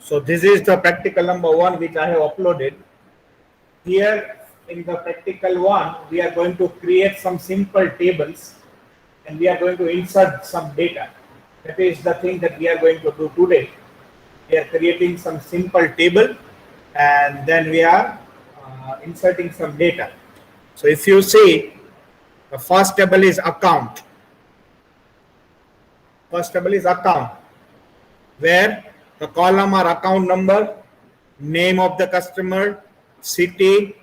So this is the practical number 1 which I have uploaded. Here in the practical 1, we are going to create some simple tables and we are going to insert some data. That is the thing that we are going to do today. We are creating some simple table and then we are inserting some data. So if you see, the first table is account. First table is account, where the column are account number, name of the customer, city,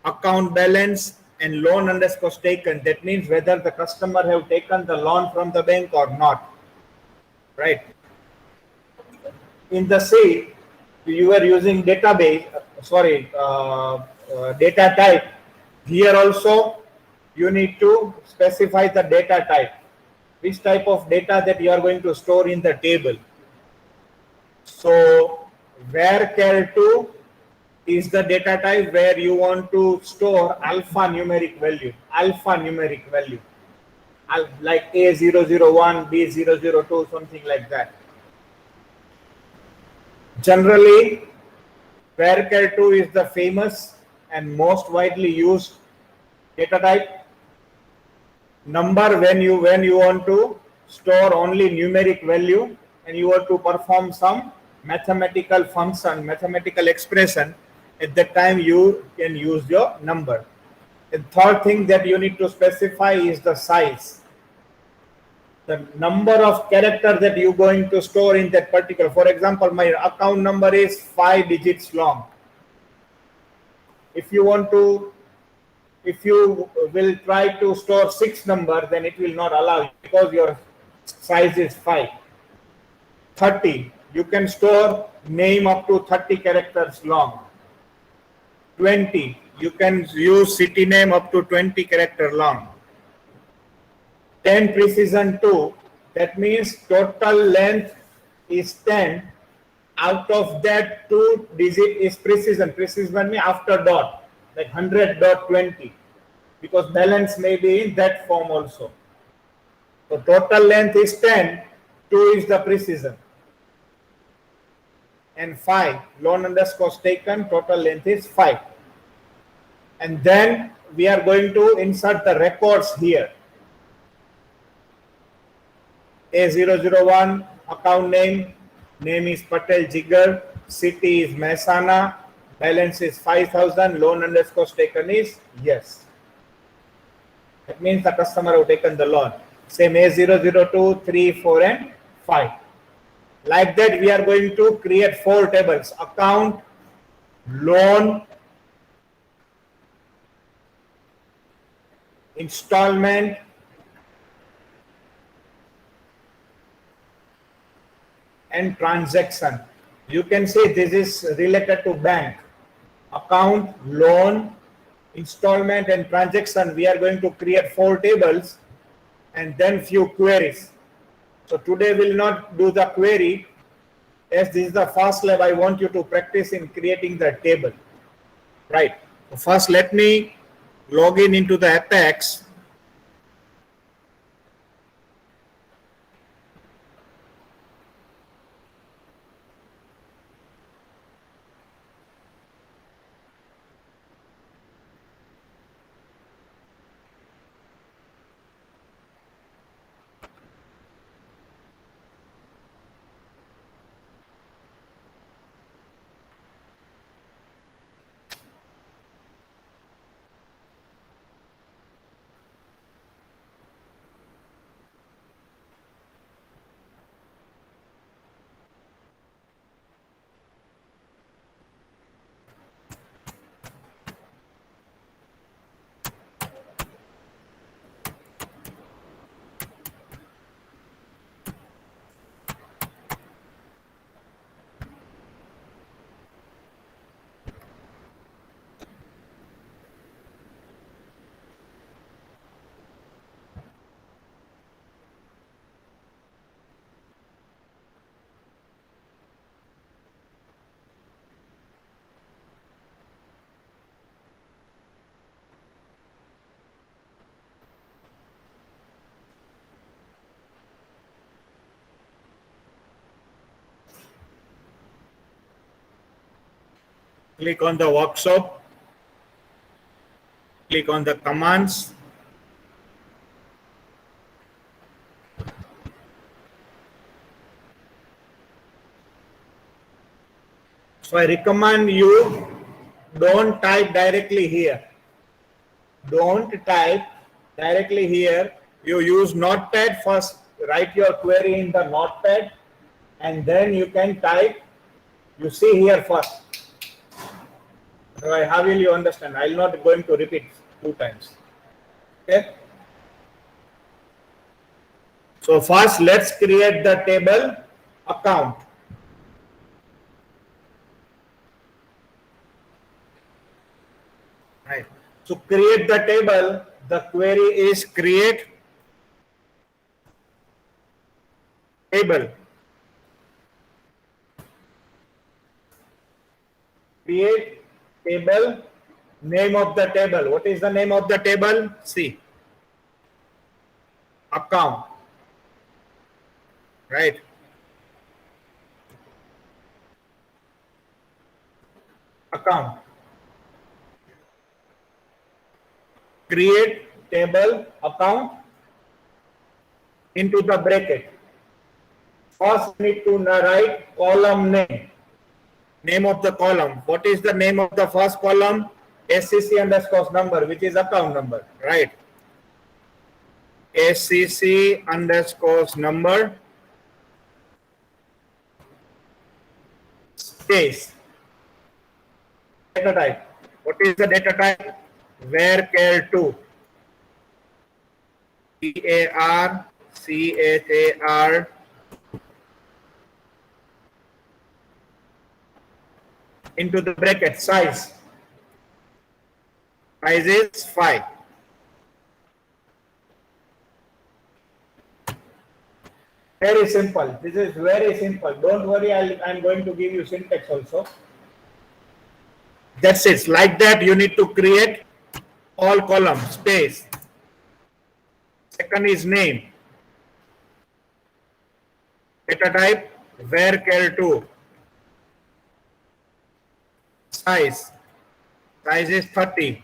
account balance, and loan underscore taken. That means whether the customer have taken the loan from the bank or not, right? In the C, you are using database, data type. Here also, you need to specify the data type, which type of data that you are going to store in the table. So varchar2 is the data type where you want to store alphanumeric value, like A001, B002, something like that. Generally, varchar2 is the famous and most widely used data type. Number when you want to store only numeric value and you want to perform some mathematical function, mathematical expression, at that time you can use your number. The third thing that you need to specify is the size, the number of characters that you're going to store in that particular. For example, my account number is 5 digits long. If you will try to store 6 number, then it will not allow you because your size is 5. 30, you can store name up to 30 characters long. 20, you can use city name up to 20 character long. 10 precision 2, that means total length is 10. Out of that, 2 digit is precision. Precision means after dot, like 100.20, because balance may be in that form also. So total length is 10, 2 is the precision. And 5, loan underscore taken, total length is 5. And then we are going to insert the records here. A001, account name is Patel Jigar, city is Mehsana, balance is 5,000, loan underscore taken is yes. That means the customer have taken the loan. Same A002, 3, 4, and 5. Like that, we are going to create 4 tables: account, loan, installment, and transaction. You can say this is related to bank. Account, loan, installment, and transaction. We are going to create 4 tables and then few queries. So today we'll not do the query. As this is the first lab, I want you to practice in creating the table. Right. So first, let me log in into the Apex. Click on the workshop. Click on the commands. So I recommend you don't type directly here. Don't type directly here. You use Notepad first. Write your query in the Notepad and then you can type. You see here first. How will you understand? I'm not going to repeat 2 times. Okay. So first let's create the table account. Right. To create the table, the query is create table. Create table, name of the table. What is the name of the table? See. Account. Right. Account. Create table account into the bracket. First need to write column name. Name of the column. What is the name of the first column? SCC underscore number, which is account number, right? SCC underscore number space. Data type. What is the data type? Varchar2. VARCHAR into the bracket. Size. Size is 5. Very simple. This is very simple. Don't worry, I'm going to give you syntax also. That's it. Like that, you need to create all columns, space. Second is name. Data type, Varchar2. Size. Size is 30.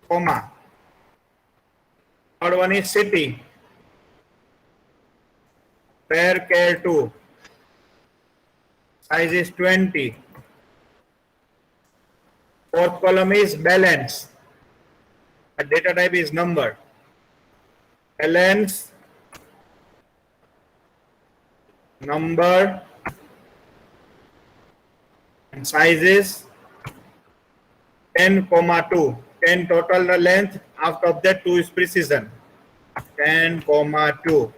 Comma. Third one is city. Varchar2. Size is 20. Fourth column is balance. The data type is number. Balance. Number. And size is 10,2. 10 total the length. Out of that 2 is precision. 10,2.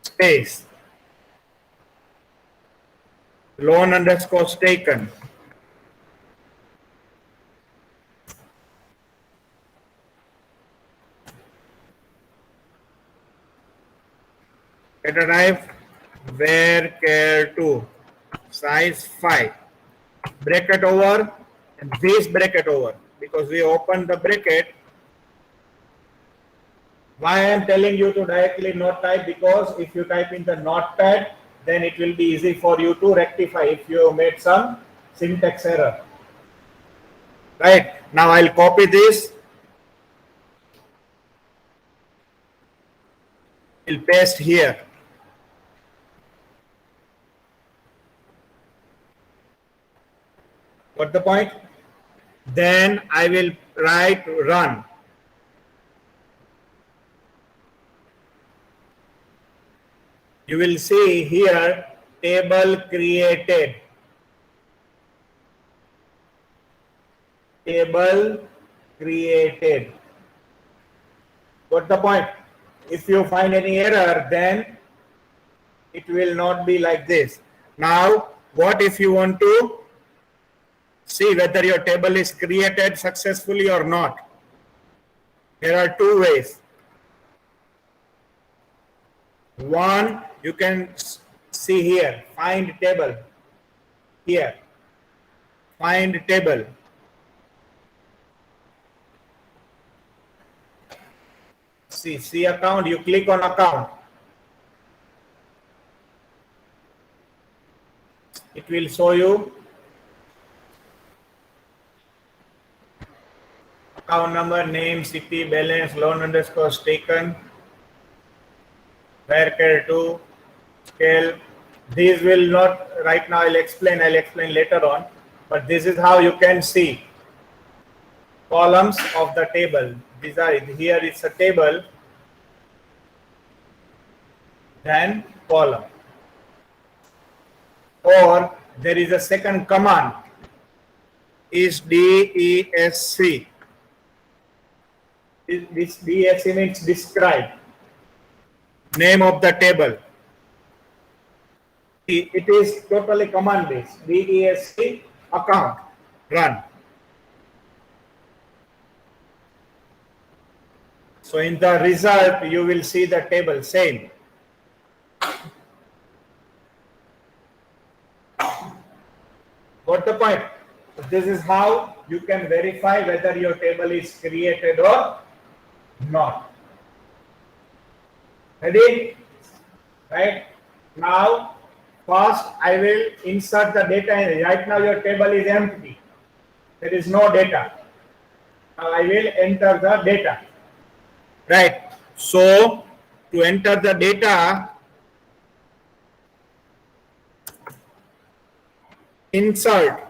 Space. Loan underscore taken. Data type Varchar2. Size 5. Bracket over and this bracket over because we opened the bracket. Why I am telling you to directly not type? Because if you type in the Notepad, then it will be easy for you to rectify if you made some syntax error. Right. Now I'll copy this. I'll paste here. Got the point? Then I will write run. You will see here table created. Table created. Got the point? If you find any error, then it will not be like this. Now, what if you want to see whether your table is created successfully or not? There are 2 ways. One, you can see here, find table. Here, find table. see account, you click on account. It will show you account number, name, city, balance, loan underscore taken, varchar 2, scale. These will not right now. I'll explain later on. But this is how you can see columns of the table. These are here. It's a table, then column. Or there is a second command. Is DESC. This DESC means describe. Name of the table. It is totally command based. DESC account run. So in the result, you will see the table same. Got the point? So this is how you can verify whether your table is created or not. Ready? Right? Now, first I will insert the data. Right now your table is empty. There is no data. Now I will enter the data. Right. So to enter the data, insert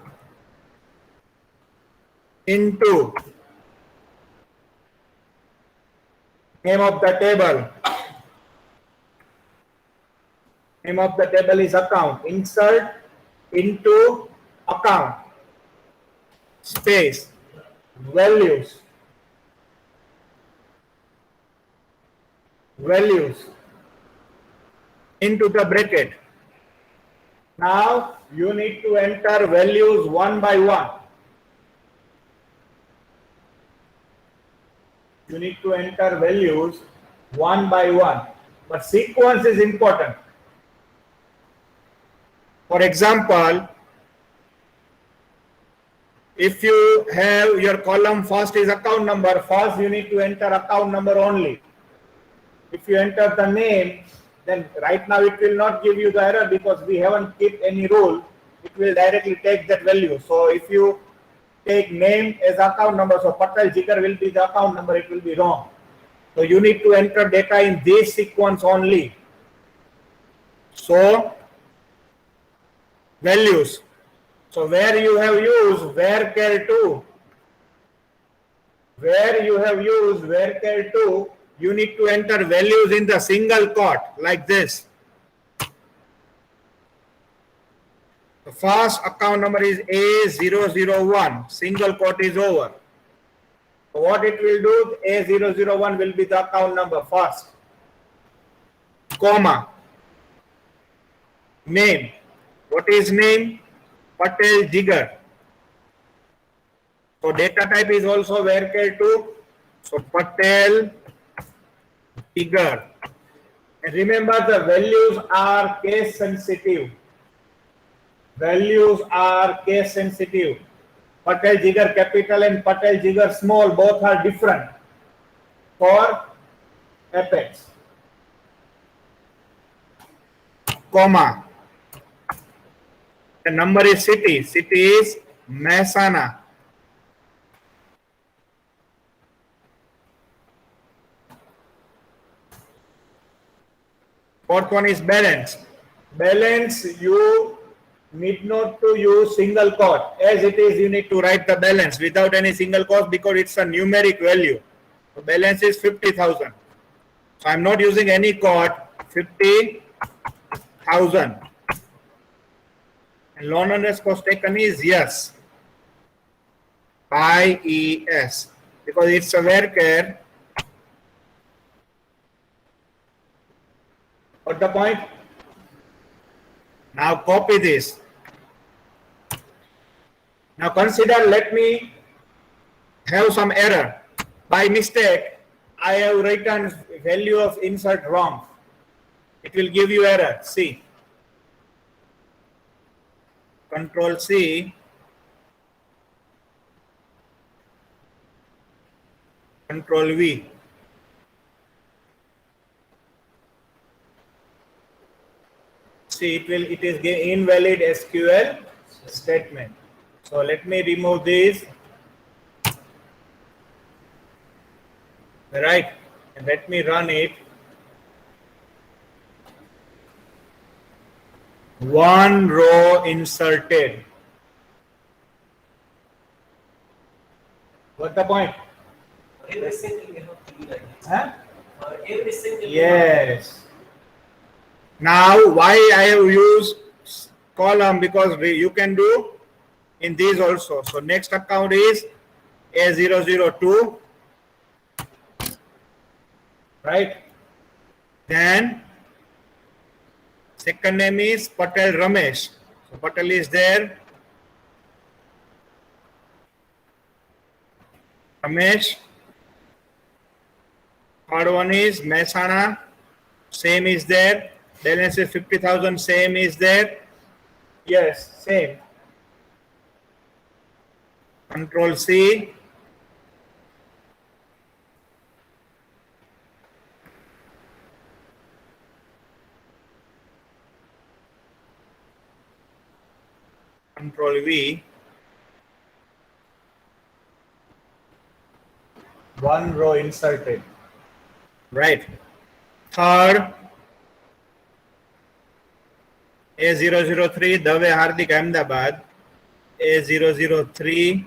into name of the table. Name of the table is account. Insert into account. Space. Values. Values. Into the bracket. Now you need to enter values one by one. You need to enter values one by one. But sequence is important. For example, if you have your column first is account number, first you need to enter account number only. If you enter the name, then right now it will not give you the error because we haven't kept any rule. It will directly take that value. So if you take name as account number, so Patel Jigar will be the account number, it will be wrong. So you need to enter data in this sequence only. So values. So where you have used varchar 2, you need to enter values in the single quote like this. The first account number is A001, single quote is over. So what it will do, A001 will be the account number first, comma, name. What is name? Patel Jigar. So data type is also varchar 2. So Patel Jigar. And remember the values are case sensitive. Values are case sensitive. Patel Jigar capital and Patel Jigar small both are different for Apex. Comma. The number is city. City is Mehsana. Fourth one is balance. Balance, you need not to use single quote. As it is, you need to write the balance without any single quote because it's a numeric value. So balance is 50,000. So I'm not using any quote. 50,000. And loan underscore taken is yes. IES. Because it's a varchar. Got the point? Now copy this. Now consider, let me have some error. By mistake, I have written value of insert wrong. It will give you error. See. Control C. Control V. see it is invalid SQL statement. So let me remove this. Right, and let me run it. One row inserted. What's the point? Every single you have to do like this. Huh? Every single. Yes. Now, why I have used column? Because you can do in these also. So next account is A002, right? Then second name is Patel Ramesh. So Patel is there. Ramesh. Third one is Mehsana. Same is there. Balance is 50,000. Same is there. Yes, same. Control C. Control V. One row inserted. Right. Third, A003, Dave Hardik, Ahmedabad. A003,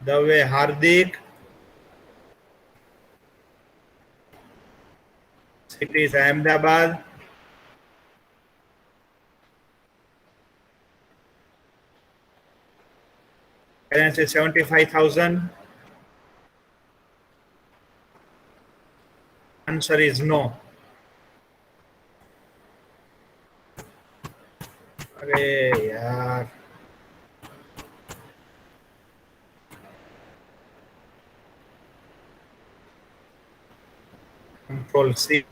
Dave Hardik. City is Ahmedabad. Balance is 75,000. Answer is no. अरे यार Control C.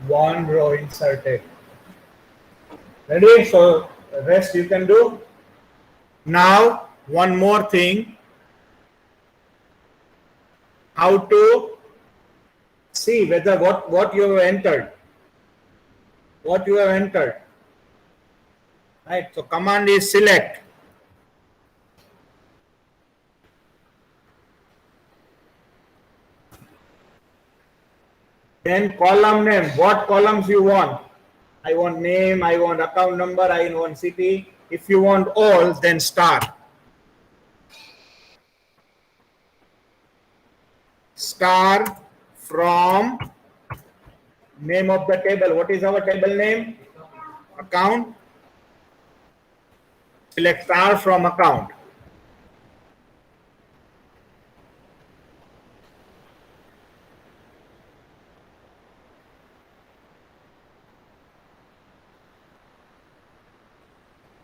One row inserted. Ready? So rest you can do. Now one more thing. How to see whether what you have entered. What you have entered. Right. So command is select. Then column name. What columns you want? I want name, I want account number, I want city. If you want all, then start. Star from name of the table. What is our table name? Account. Select star from account.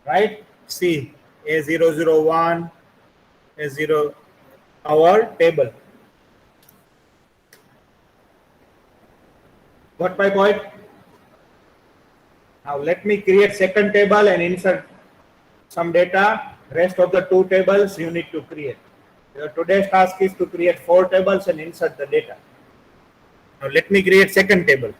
Right? See A001, A0, our table. Got my point? Now let me create second table and insert some data. Rest of the two tables you need to create. Your today's task is to create 4 tables and insert the data. Now let me create second table.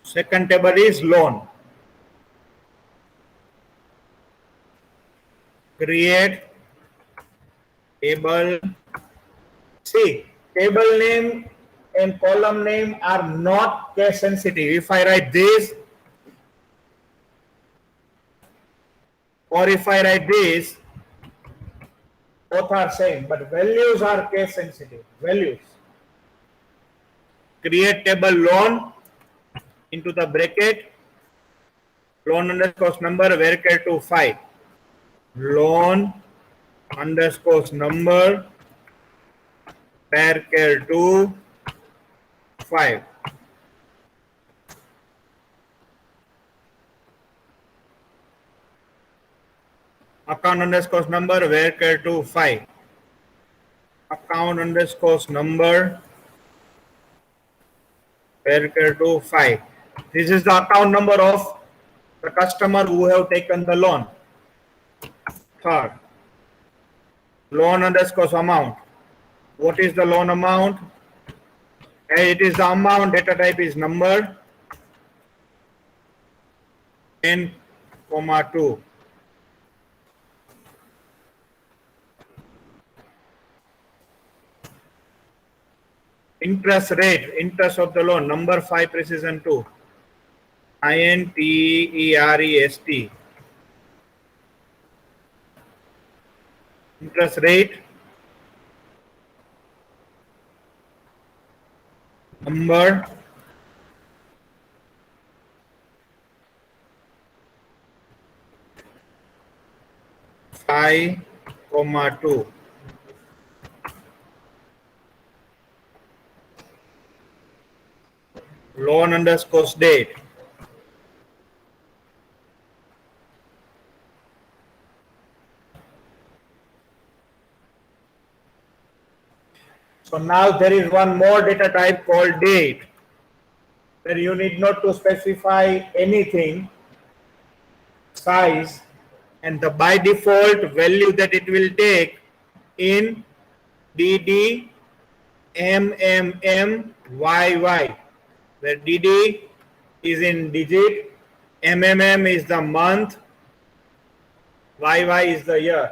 Second table is loan. Create table. See, table name and column name are not case sensitive. If I write this or if I write this, both are same, but values are case sensitive. Values. Create table loan into the bracket, loan underscore number, varchar to 5. Loan underscore number, varchar to 5. Account underscore number varchar 2 5. Account underscore number varchar 2 5. This is the account number of the customer who have taken the loan. Third, loan underscore amount. What is the loan amount? It is the amount, data type is number, 10, 2. Interest rate, interest of the loan, number 5 precision 2. INTEREST. Interest rate, number, five, comma 2. Loan underscore date. So now there is one more data type called date, where you need not to specify anything, size, and the by default value that it will take in DD MMMYY, where DD is in digit, MMM is the month, YY is the year.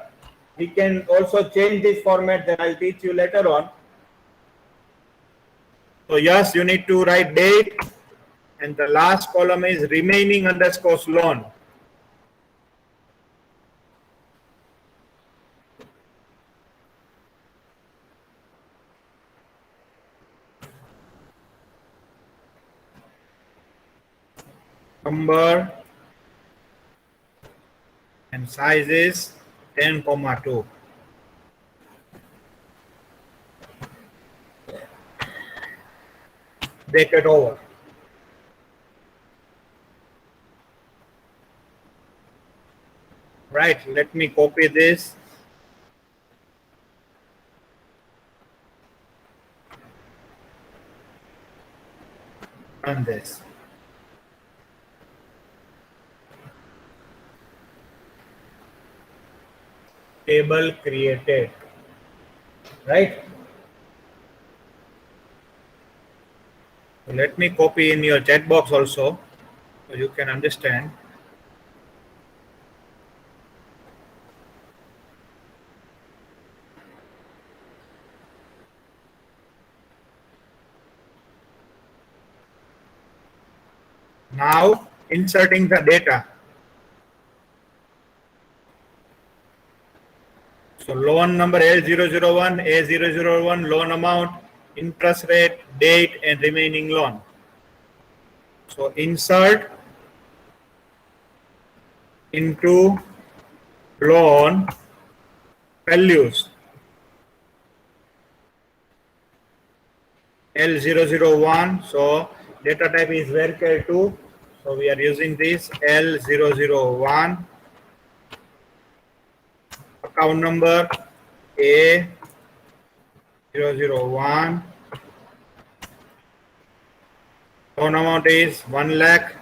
We can also change this format that I'll teach you later on. So yes, you need to write date, and the last column is remaining underscore loan. Number and size is 10, 2. Bracket over. Right, let me copy this. Run this. Table created. Right? Let me copy in your chat box also, so you can understand. Now inserting the data. So loan number L001, A001, loan amount, interest rate, date, and remaining loan. So insert into loan values. L001, so data type is varchar 2, so we are using this L001. Account number A001. Loan amount is 1 lakh.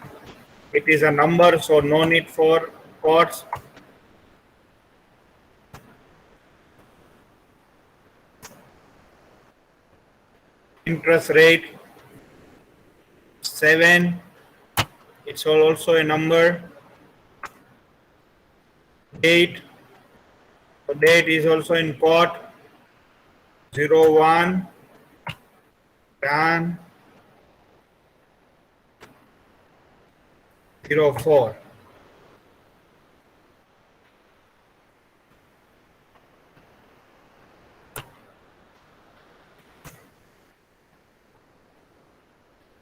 It is a number, so no need for quotes. Interest rate 7. It's also a number. Date. So date is also in quote. 01 Jan 04.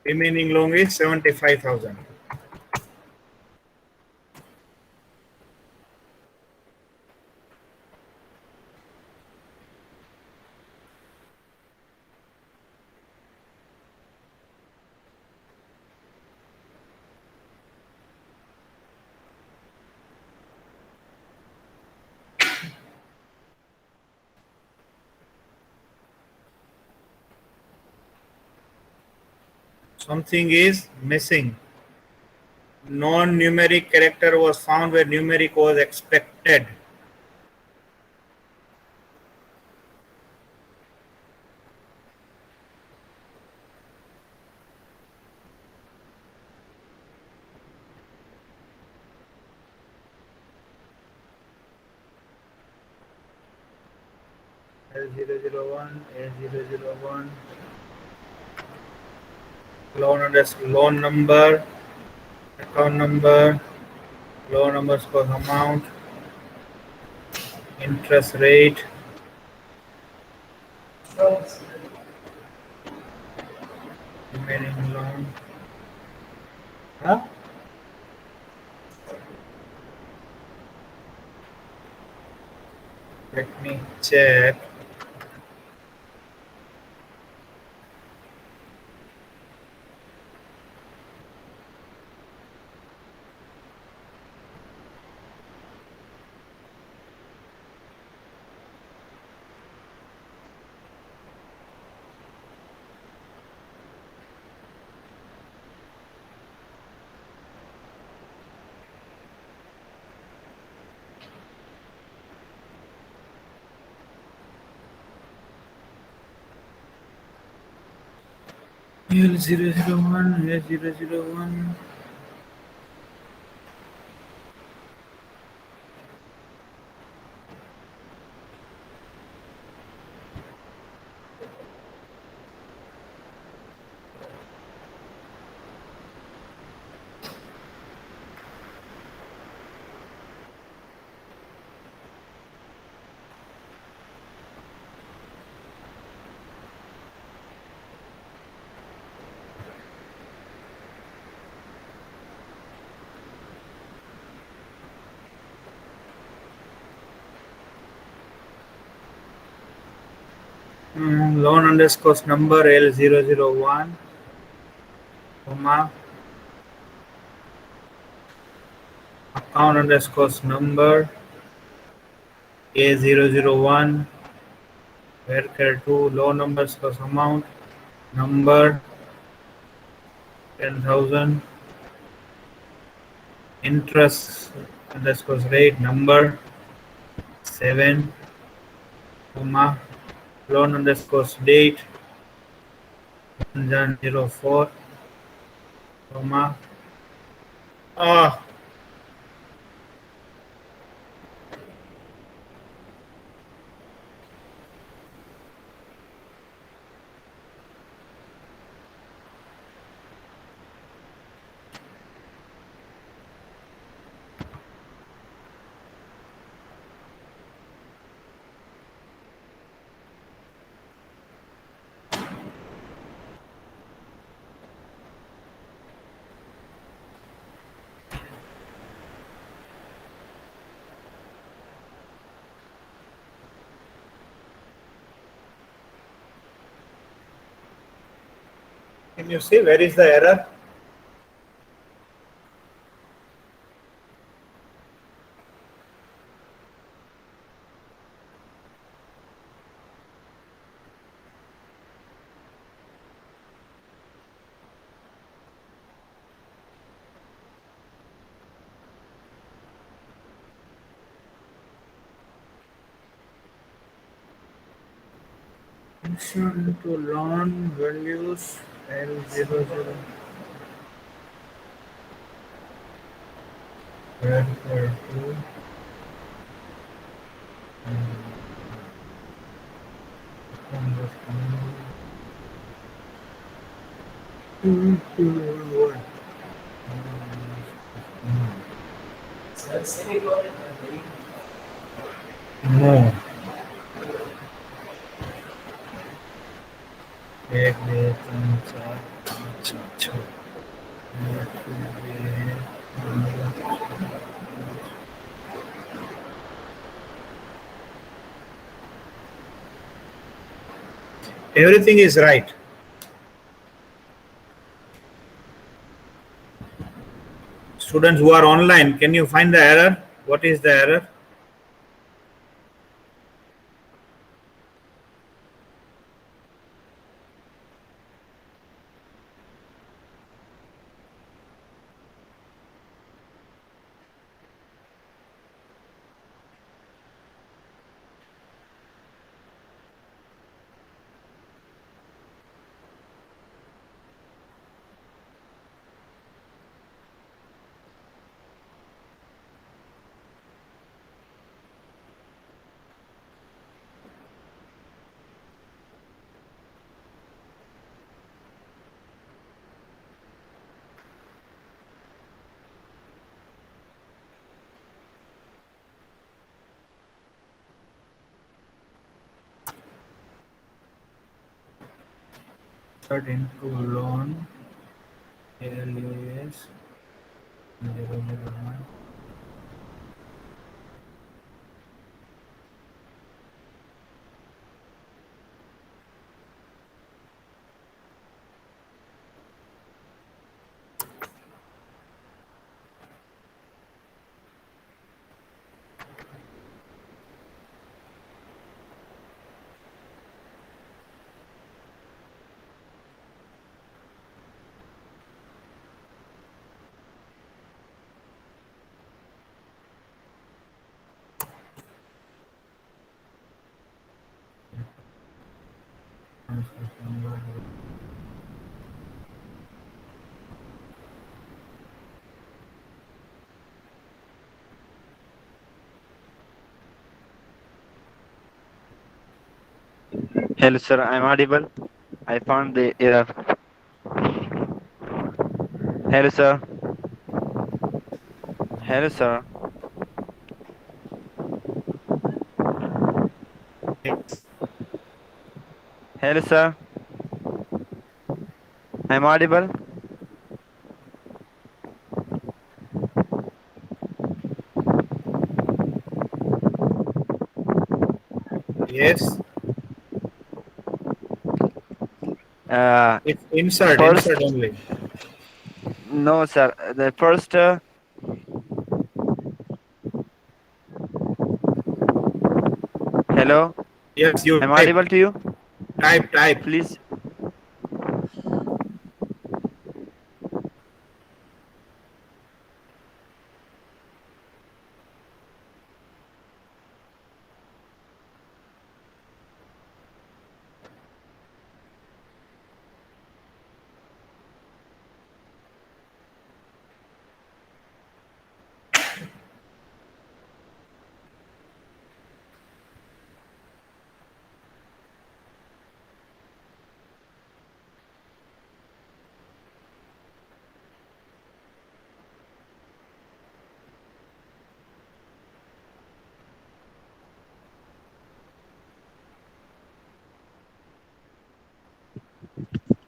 Remaining loan is 75,000. Something is missing. Non-numeric character was found where numeric was expected. L001, A001, loan number, account number, loan number score amount, interest rate, remaining loan. Huh? Let me check. L001, A001. Loan underscore number L001, comma, account underscore number A001, varchar 2, loan number score amount, number 10,000, interest underscore rate number 7, comma, loan underscore date 1/04, comma, can you see where is the error? Insert into loan values L00. Varchar 2. No. एक दो तीन चार पाँच छः everything is right. Students who are online, can you find the error? What is the error? Insert into loan alias 001. Hello, sir. I'm audible. I found the error. Hello, sir. Hello, sir. Hello, sir. I'm audible. Yes, Uh, it's insert First, only. no, sir. The first, hello. Yes, you I'm type, audible to you. type. Please.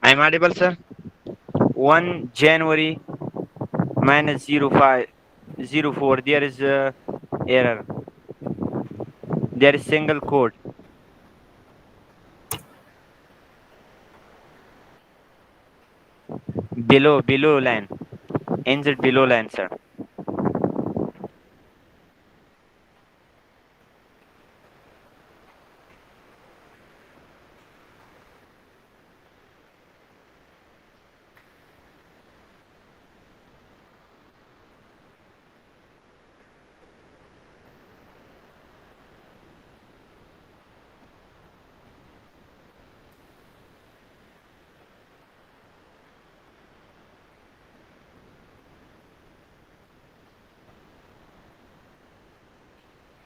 I'm audible, sir. 1 January minus 0504. There is error. There is single code below line. NZ below line, sir.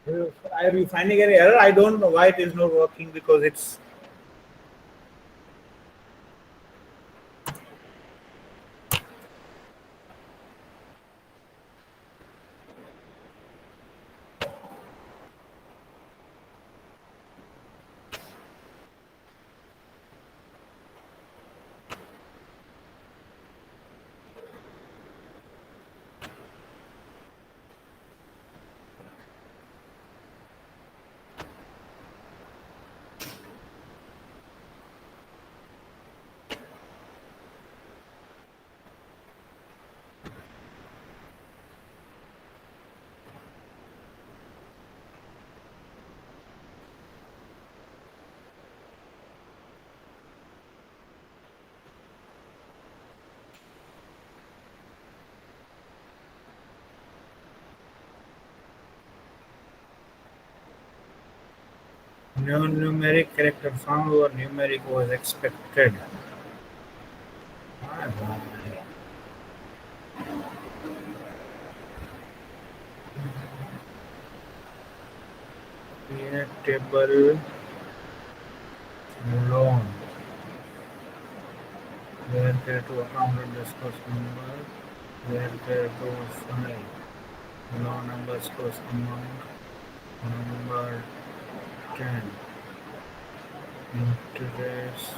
Are you finding any error? I don't know why it is not working because it's no numeric character found or numeric was expected. Ah, create table loan where care to account underscore number where care to file loan underscore amount number 10 interest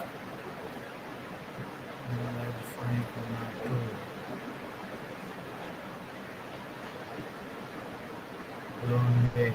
Loan date.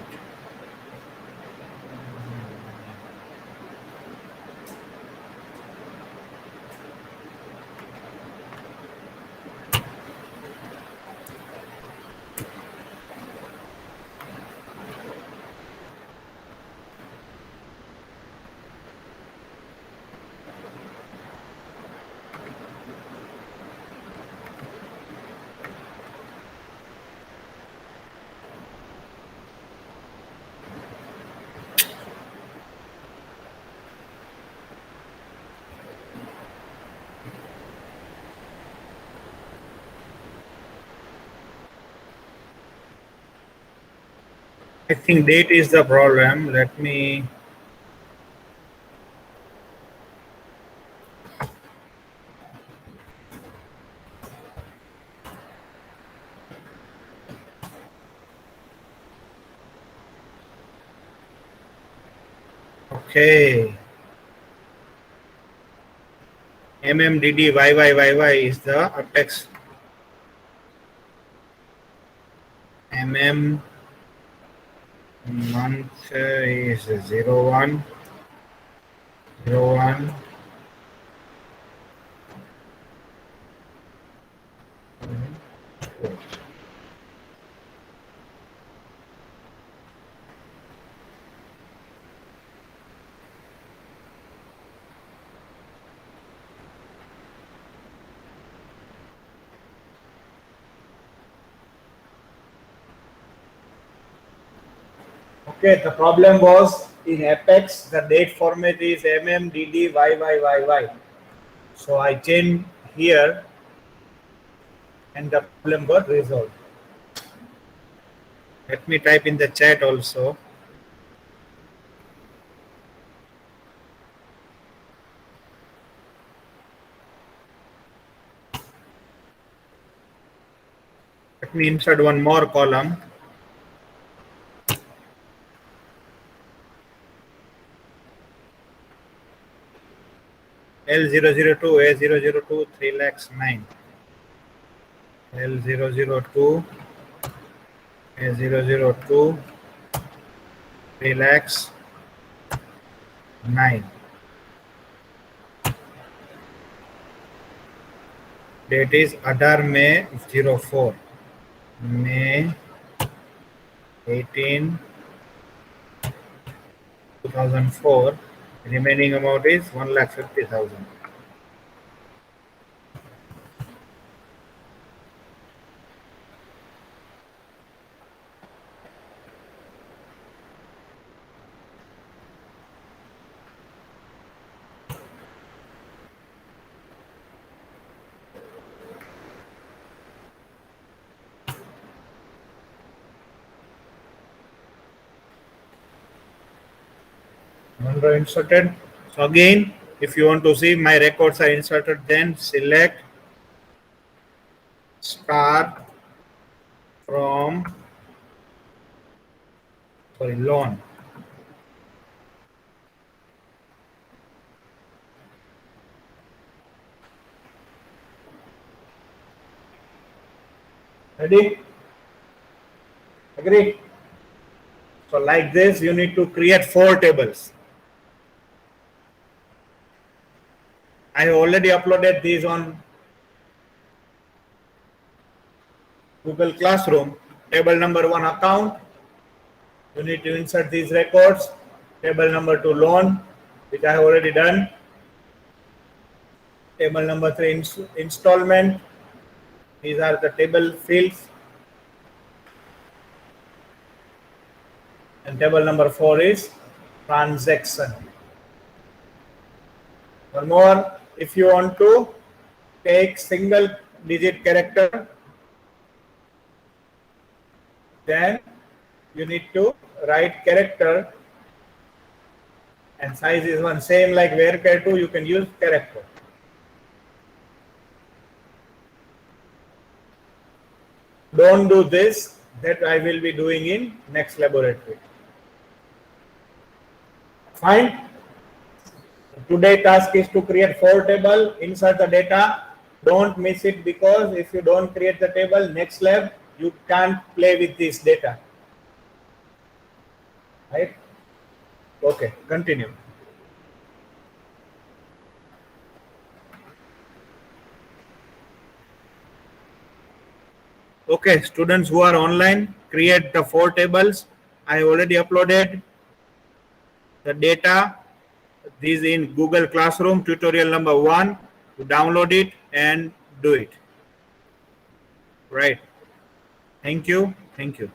I think date is the problem. Let me. Okay. MMDDYYYY is the apex. MM month is 01, 01. Okay, the problem was in Apex, the date format is MMDDYYYY. So I changed here and the problem got resolved. Let me type in the chat also. Let me insert one more column. L002, A002, 3 lakhs 9. L002, A002, 3 lakhs 9. Date is 18 May 04. May 18, 2004. Remaining amount is 1,50,000. Monroe inserted. So again, if you want to see my records are inserted, then select star from loan. Ready? Agree? So like this, you need to create 4 tables. I have already uploaded these on Google Classroom. Table number 1 account. You need to insert these records. Table number 2 loan, which I have already done. Table number 3 installment. These are the table fields. And table number 4 is transaction. One more, if you want to take single digit character, then you need to write character, and size is one, same like varchar2, you can use character. Don't do this, that I will be doing in next laboratory. Fine. Today task is to create 4 table, insert the data. Don't miss it, because if you don't create the table, next lab you can't play with this data. Right? Okay, continue. Okay, students who are online, create the 4 tables. I already uploaded the data. This is in Google Classroom tutorial number 1. To download it and do it. Right. Thank you. Thank you.